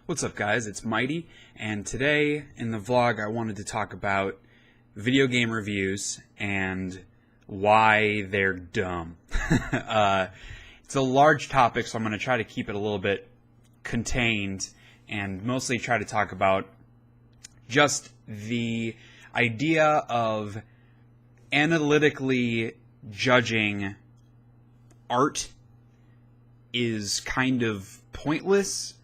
What's up, guys? It's Mighty, and today in the vlog I wanted to talk about video game reviews and why they're dumb. It's a large topic, so I'm going to try to keep it a little bit contained and mostly try to talk about just the idea of analytically judging art is kind of pointless.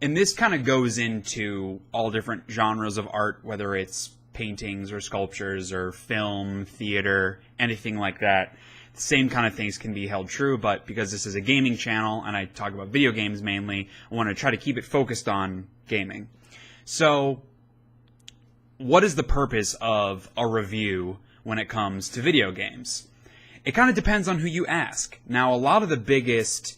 And this kind of goes into all different genres of art, whether it's paintings or sculptures or film, theater, anything like that. The same kind of things can be held true, but because this is a gaming channel and I talk about video games mainly, I want to try to keep it focused on gaming. So, what is the purpose of a review when it comes to video games? It kind of depends on who you ask. Now, a lot of the biggest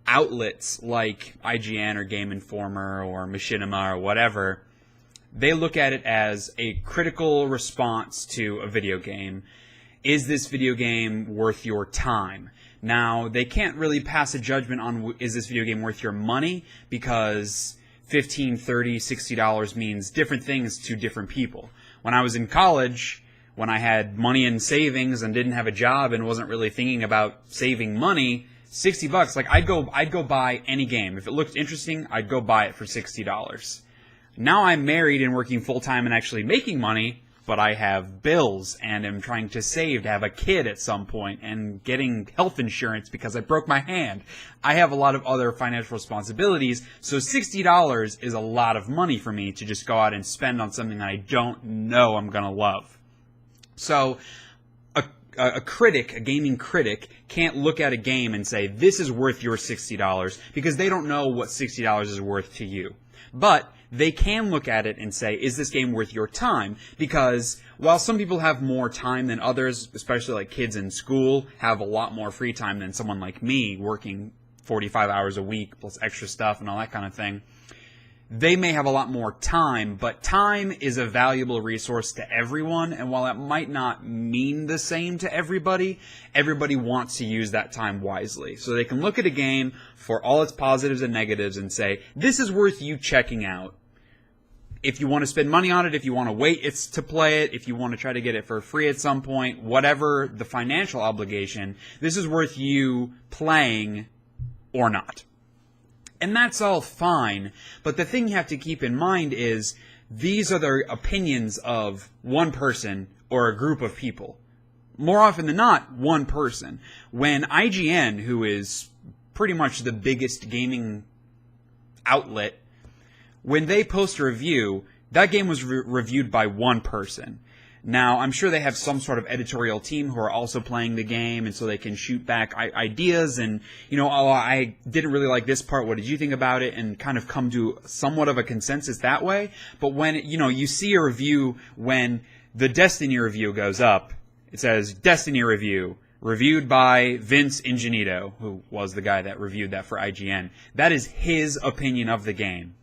outlets like IGN or Game Informer or Machinima or whatever, they look at it as a critical response to a video game. Is this video game worth your time? Now, they can't really pass a judgment on is this video game worth your money, because $15, $30, $60 means different things to different people. When I was in college, when I had money in savings and didn't have a job and wasn't really thinking about saving money, $60, like I'd go buy any game. If it looked interesting, I'd go buy it for $60. Now I'm married and working full-time and actually making money, but I have bills and am trying to save to have a kid at some point and getting health insurance because I broke my hand. I have a lot of other financial responsibilities, so $60 is a lot of money for me to just go out and spend on something that I don't know I'm going to love. So a critic, a gaming critic, can't look at a game and say, this is worth your $60, because they don't know what $60 is worth to you. But they can look at it and say, is this game worth your time? Because while some people have more time than others, especially like kids in school, have a lot more free time than someone like me working 45 hours a week plus extra stuff and all that kind of thing, they may have a lot more time, but time is a valuable resource to everyone, and while it might not mean the same to everybody, everybody wants to use that time wisely. So they can look at a game for all its positives and negatives and say, this is worth you checking out. If you want to spend money on it, if you want to wait to play it, if you want to try to get it for free at some point, whatever the financial obligation, this is worth you playing or not. And that's all fine, but the thing you have to keep in mind is these are the opinions of one person or a group of people. More often than not, one person. When IGN, who is pretty much the biggest gaming outlet, when they post a review, that game was reviewed by one person. Now, I'm sure they have some sort of editorial team who are also playing the game, and so they can shoot back ideas and, oh, I didn't really like this part, what did you think about it, and kind of come to somewhat of a consensus that way. But when, you see a review, when the Destiny review goes up, it says, Destiny review, reviewed by Vince Ingenito, who was the guy that reviewed that for IGN. That is his opinion of the game,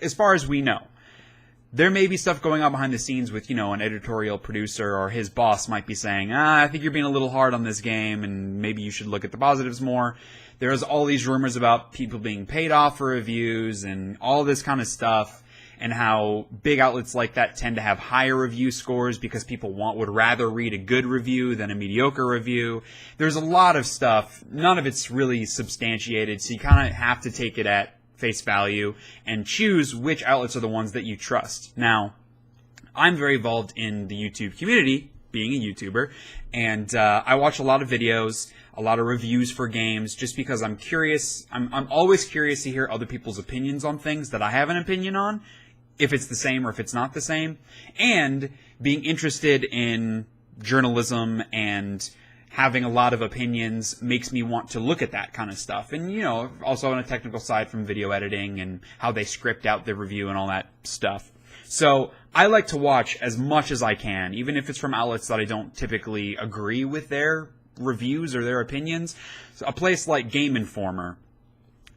as far as we know. There may be stuff going on behind the scenes with, an editorial producer or his boss might be saying, I think you're being a little hard on this game and maybe you should look at the positives more. There's all these rumors about people being paid off for reviews and all this kind of stuff, and how big outlets like that tend to have higher review scores because people would rather read a good review than a mediocre review. There's a lot of stuff. None of it's really substantiated, so you kind of have to take it at face value and choose which outlets are the ones that you trust. Now, I'm very involved in the YouTube community, being a YouTuber, and I watch a lot of videos, a lot of reviews for games, just because I'm curious. I'm always curious to hear other people's opinions on things that I have an opinion on, if it's the same or if it's not the same, and being interested in journalism and having a lot of opinions makes me want to look at that kind of stuff. And, also on a technical side from video editing and how they script out the review and all that stuff. So I like to watch as much as I can, even if it's from outlets that I don't typically agree with their reviews or their opinions. So a place like Game Informer,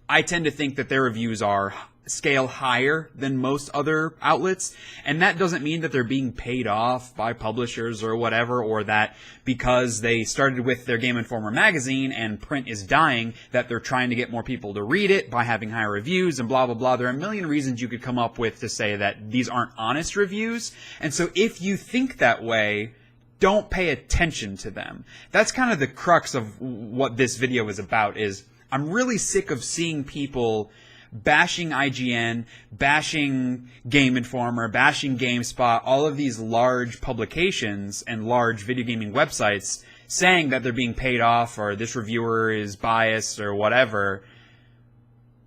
I tend to think that their reviews are scale higher than most other outlets. And that doesn't mean that they're being paid off by publishers or whatever, or that because they started with their Game Informer magazine and print is dying, that they're trying to get more people to read it by having higher reviews and blah, blah, blah. There are a million reasons you could come up with to say that these aren't honest reviews. And so if you think that way, don't pay attention to them. That's kind of the crux of what this video is about. Is I'm really sick of seeing people bashing IGN, bashing Game Informer, bashing GameSpot, all of these large publications and large video gaming websites saying that they're being paid off or this reviewer is biased or whatever.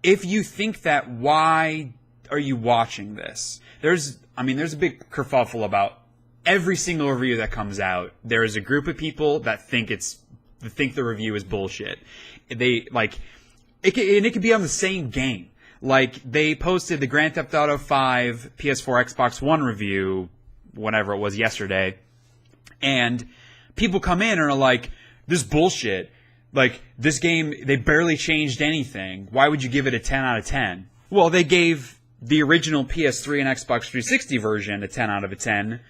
If you think that, why are you watching this? There's a big kerfuffle about every single review that comes out. There is a group of people that think the review is bullshit. It could be on the same game. Like, they posted the Grand Theft Auto 5 PS4 Xbox One review, whatever it was, yesterday, and people come in and are like, this is bullshit. Like, this game, they barely changed anything. Why would you give it a 10 out of 10? Well, they gave the original PS3 and Xbox 360 version a 10 out of a 10.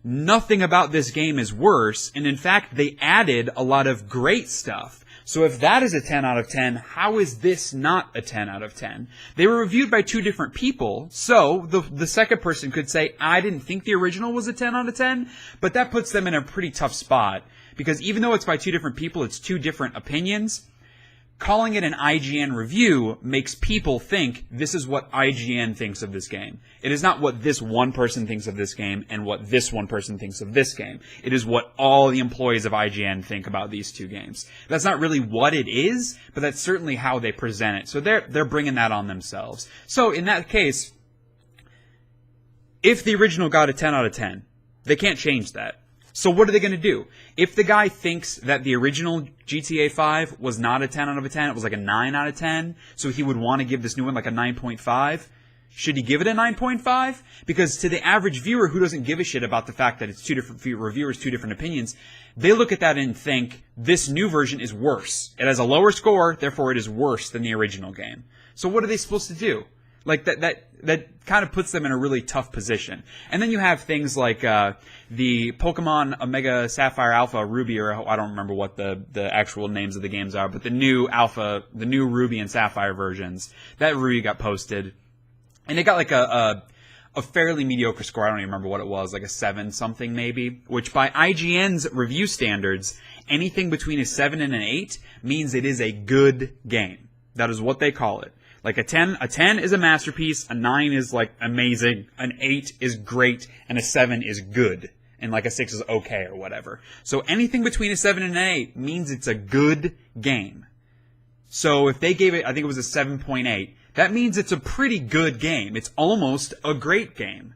Nothing about this game is worse, and in fact, they added a lot of great stuff. So if that is a 10 out of 10, how is this not a 10 out of 10? They were reviewed by two different people, so the second person could say, I didn't think the original was a 10 out of 10, but that puts them in a pretty tough spot, because even though it's by two different people, it's two different opinions. Calling it an IGN review makes people think this is what IGN thinks of this game. It is not what this one person thinks of this game and what this one person thinks of this game. It is what all the employees of IGN think about these two games. That's not really what it is, but that's certainly how they present it. So they're bringing that on themselves. So in that case, if the original got a 10 out of 10, they can't change that. So what are they going to do? If the guy thinks that the original GTA 5 was not a 10 out of a 10, it was like a 9 out of 10, so he would want to give this new one like a 9.5, should he give it a 9.5? Because to the average viewer who doesn't give a shit about the fact that it's two different reviewers, two different opinions, they look at that and think, this new version is worse. It has a lower score, therefore it is worse than the original game. So what are they supposed to do? Like, that kind of puts them in a really tough position. And then you have things like the Pokemon Omega Sapphire Alpha Ruby, or I don't remember what the actual names of the games are, but the new Ruby and Sapphire versions. That review got posted, and it got like a fairly mediocre score. I don't even remember what it was, like a 7 something maybe, which by IGN's review standards, anything between a 7 and an 8 means it is a good game. That is what they call it. Like a 10 is a masterpiece, a 9 is like amazing, an 8 is great, and a 7 is good, and like a 6 is okay or whatever. So anything between a 7 and an 8 means it's a good game. So if they gave it, I think it was a 7.8, that means it's a pretty good game. It's almost a great game.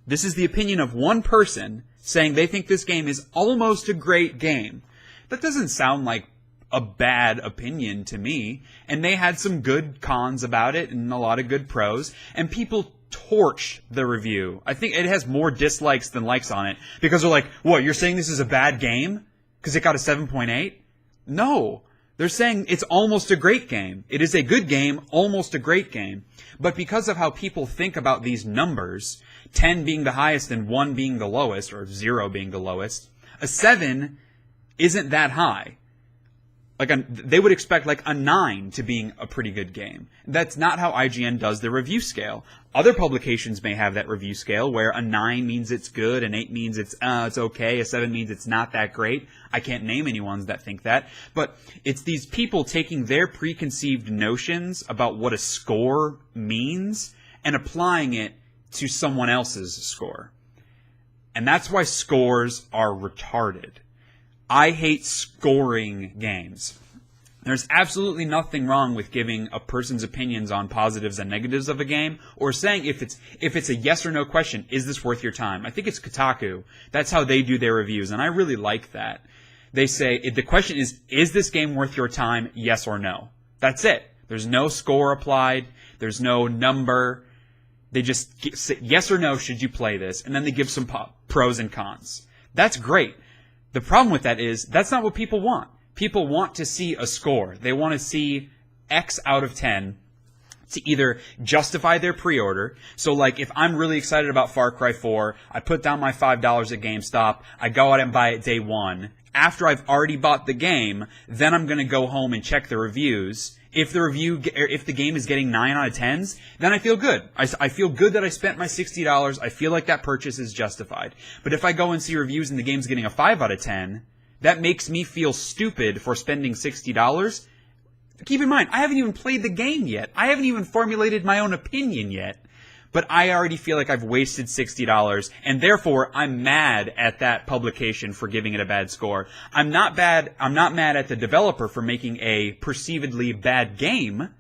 This is the opinion of one person saying they think this game is almost a great game. That doesn't sound like a bad opinion to me, and they had some good cons about it and a lot of good pros, and people torch the review. I think it has more dislikes than likes on it, because they're like, what, you're saying this is a bad game? Because it got a 7.8? No. They're saying it's almost a great game. It is a good game, almost a great game. But because of how people think about these numbers, 10 being the highest and 1 being the lowest, or 0 being the lowest, a 7 isn't that high. They would expect like a 9 to being a pretty good game. That's not how IGN does their review scale. Other publications may have that review scale where a 9 means it's good, an 8 means it's okay, a 7 means it's not that great. I can't name any ones that think that. But it's these people taking their preconceived notions about what a score means and applying it to someone else's score. And that's why scores are retarded. I hate scoring games. There's absolutely nothing wrong with giving a person's opinions on positives and negatives of a game, or saying if it's a yes or no question, is this worth your time? I think it's Kotaku. That's how they do their reviews, and I really like that. They say, if the question is this game worth your time, yes or no? That's it. There's no score applied. There's no number. They just say yes or no, should you play this? And then they give some pros and cons. That's great. The problem with that is, that's not what people want. People want to see a score. They want to see X out of 10 to either justify their pre-order. So like if I'm really excited about Far Cry 4, I put down my $5 at GameStop, I go out and buy it day one. After I've already bought the game, then I'm going to go home and check the reviews. If the game is getting 9 out of 10s, then I feel good. I feel good that I spent my $60. I feel like that purchase is justified. But if I go and see reviews and the game's getting a 5 out of 10, that makes me feel stupid for spending $60. Keep in mind, I haven't even played the game yet. I haven't even formulated my own opinion yet. But I already feel like I've wasted $60, and therefore I'm mad at that publication for giving it a bad score. I'm not mad at the developer for making a perceivedly bad game.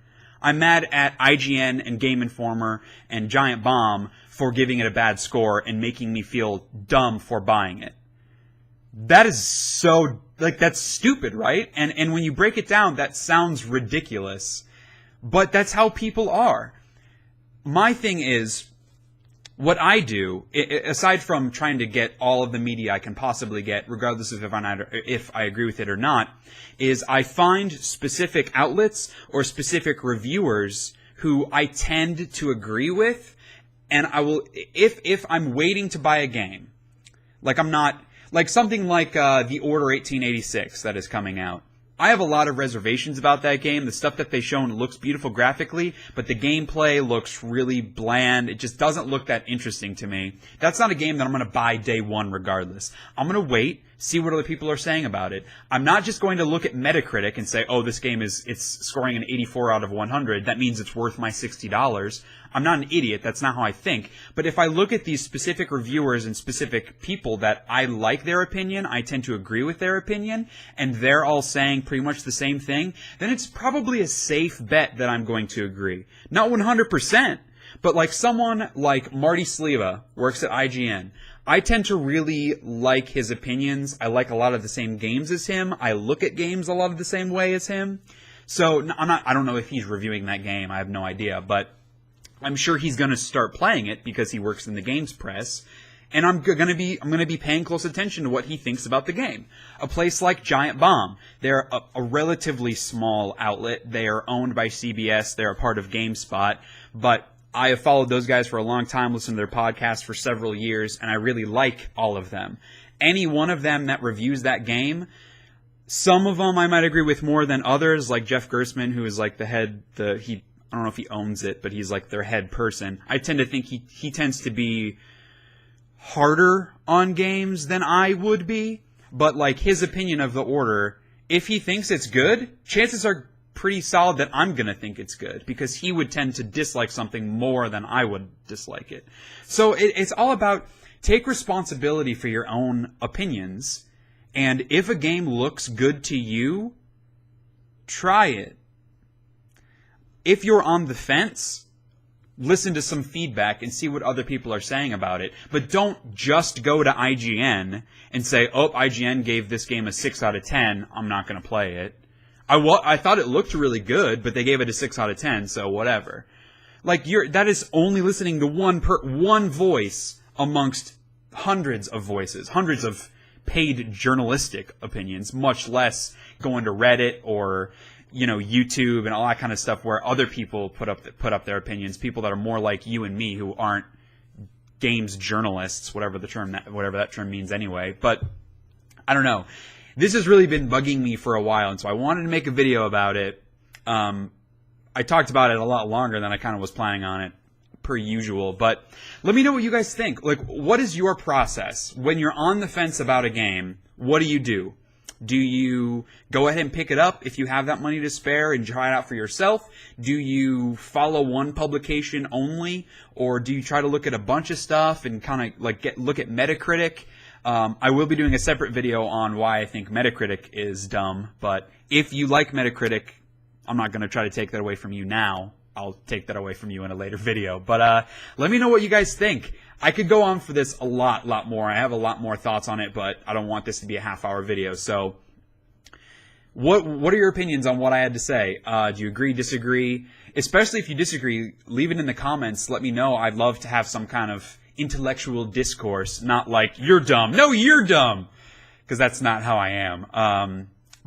I'm mad at IGN and Game Informer and Giant Bomb for giving it a bad score and making me feel dumb for buying it. That is so, that's stupid, right? And when you break it down, that sounds ridiculous. But that's how people are. My thing is, what I do, aside from trying to get all of the media I can possibly get, regardless of if I agree with it or not, is I find specific outlets or specific reviewers who I tend to agree with, and I will, if I'm waiting to buy a game, something like The Order 1886 that is coming out. I have a lot of reservations about that game. The stuff that they've shown looks beautiful graphically, but the gameplay looks really bland. It just doesn't look that interesting to me. That's not a game that I'm going to buy day one regardless. I'm going to wait, see what other people are saying about it. I'm not just going to look at Metacritic and say, oh, this game it's scoring an 84 out of 100. That means it's worth my $60. I'm not an idiot. That's not how I think. But if I look at these specific reviewers and specific people that I like their opinion, I tend to agree with their opinion, and they're all saying pretty much the same thing, then it's probably a safe bet that I'm going to agree. Not 100%, but like someone like Marty Sliva works at IGN. I tend to really like his opinions. I like a lot of the same games as him. I look at games a lot of the same way as him. So I don't know if he's reviewing that game. I have no idea, but I'm sure he's going to start playing it because he works in the games press, and I'm going to be paying close attention to what he thinks about the game. A place like Giant Bomb, they're a relatively small outlet. They are owned by CBS. They're a part of GameSpot, but I have followed those guys for a long time, listened to their podcast for several years, and I really like all of them. Any one of them that reviews that game, some of them I might agree with more than others, like Jeff Gerstmann, who is like I don't know if he owns it, but he's like their head person. I tend to think he tends to be harder on games than I would be. But like his opinion of The Order, if he thinks it's good, chances are pretty solid that I'm going to think it's good, because he would tend to dislike something more than I would dislike it. So it's all about take responsibility for your own opinions. And if a game looks good to you, try it. If you're on the fence, listen to some feedback and see what other people are saying about it. But don't just go to IGN and say, oh, IGN gave this game a 6 out of 10. I'm not going to play it. I thought it looked really good, but they gave it a 6 out of 10, so whatever. That is only listening to one voice amongst hundreds of voices, hundreds of paid journalistic opinions, much less going to Reddit or YouTube and all that kind of stuff where other people put up their opinions, people that are more like you and me who aren't games journalists, whatever that term means anyway. But I don't know. This has really been bugging me for a while, and so I wanted to make a video about it. I talked about it a lot longer than I kind of was planning on it, per usual. But let me know what you guys think. What is your process when you're on the fence about a game? What do? Do you go ahead and pick it up if you have that money to spare and try it out for yourself? Do you follow one publication only? Or do you try to look at a bunch of stuff and kind of look at Metacritic? I will be doing a separate video on why I think Metacritic is dumb. But if you like Metacritic, I'm not going to try to take that away from you now. I'll take that away from you in a later video. But let me know what you guys think. I could go on for this a lot more. I have a lot more thoughts on it, but I don't want this to be a half-hour video. So what are your opinions on what I had to say? Do you agree, disagree? Especially if you disagree, leave it in the comments. Let me know. I'd love to have some kind of intellectual discourse, not like, you're dumb. No, you're dumb. Because that's not how I am.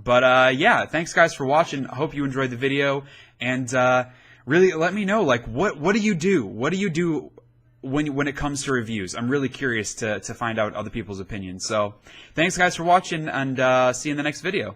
Yeah, thanks guys for watching. I hope you enjoyed the video. And really let me know, like, what do you do? What do you do when it comes to reviews? I'm really curious to find out other people's opinions. So thanks guys for watching, and see you in the next video.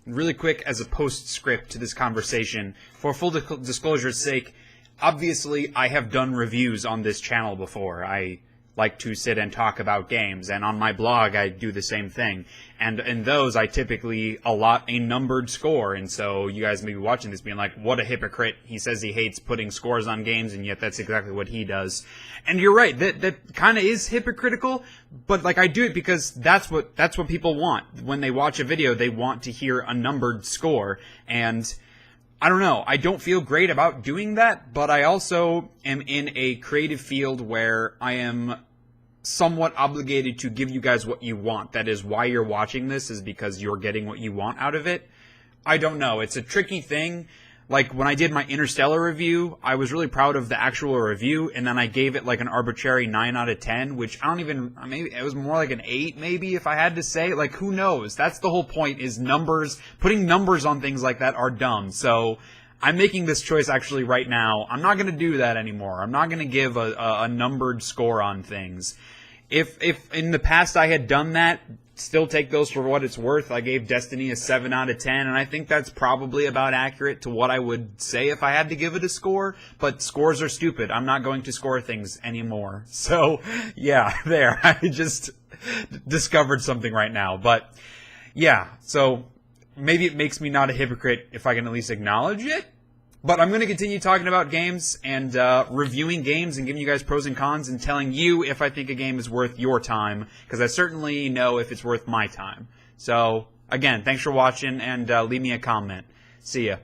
Really quick, as a postscript to this conversation, for full disclosure's sake, obviously I have done reviews on this channel before. I like to sit and talk about games, and on my blog I do the same thing. And in those I typically allot a numbered score, and so you guys may be watching this being like, what a hypocrite. He says he hates putting scores on games, and yet that's exactly what he does. And you're right, that kind of is hypocritical, but like I do it because that's what people want. When they watch a video, they want to hear a numbered score, and I don't know, I don't feel great about doing that, but I also am in a creative field where I am somewhat obligated to give you guys what you want. That is why you're watching this, is because you're getting what you want out of it. I don't know, it's a tricky thing. Like, when I did my Interstellar review, I was really proud of the actual review, and then I gave it like an arbitrary 9 out of 10, which maybe it was more like an 8 maybe, if I had to say. Like, who knows? That's the whole point, is numbers. Putting numbers on things like that are dumb. So I'm making this choice actually right now. I'm not going to do that anymore. I'm not going to give a numbered score on things. If in the past I had done that, still take those for what it's worth. I gave Destiny a 7 out of 10, and I think that's probably about accurate to what I would say if I had to give it a score, but scores are stupid. I'm not going to score things anymore. So, yeah, there. I just discovered something right now. But, yeah, so maybe it makes me not a hypocrite if I can at least acknowledge it. But I'm going to continue talking about games and reviewing games and giving you guys pros and cons and telling you if I think a game is worth your time, because I certainly know if it's worth my time. So, again, thanks for watching, and leave me a comment. See ya.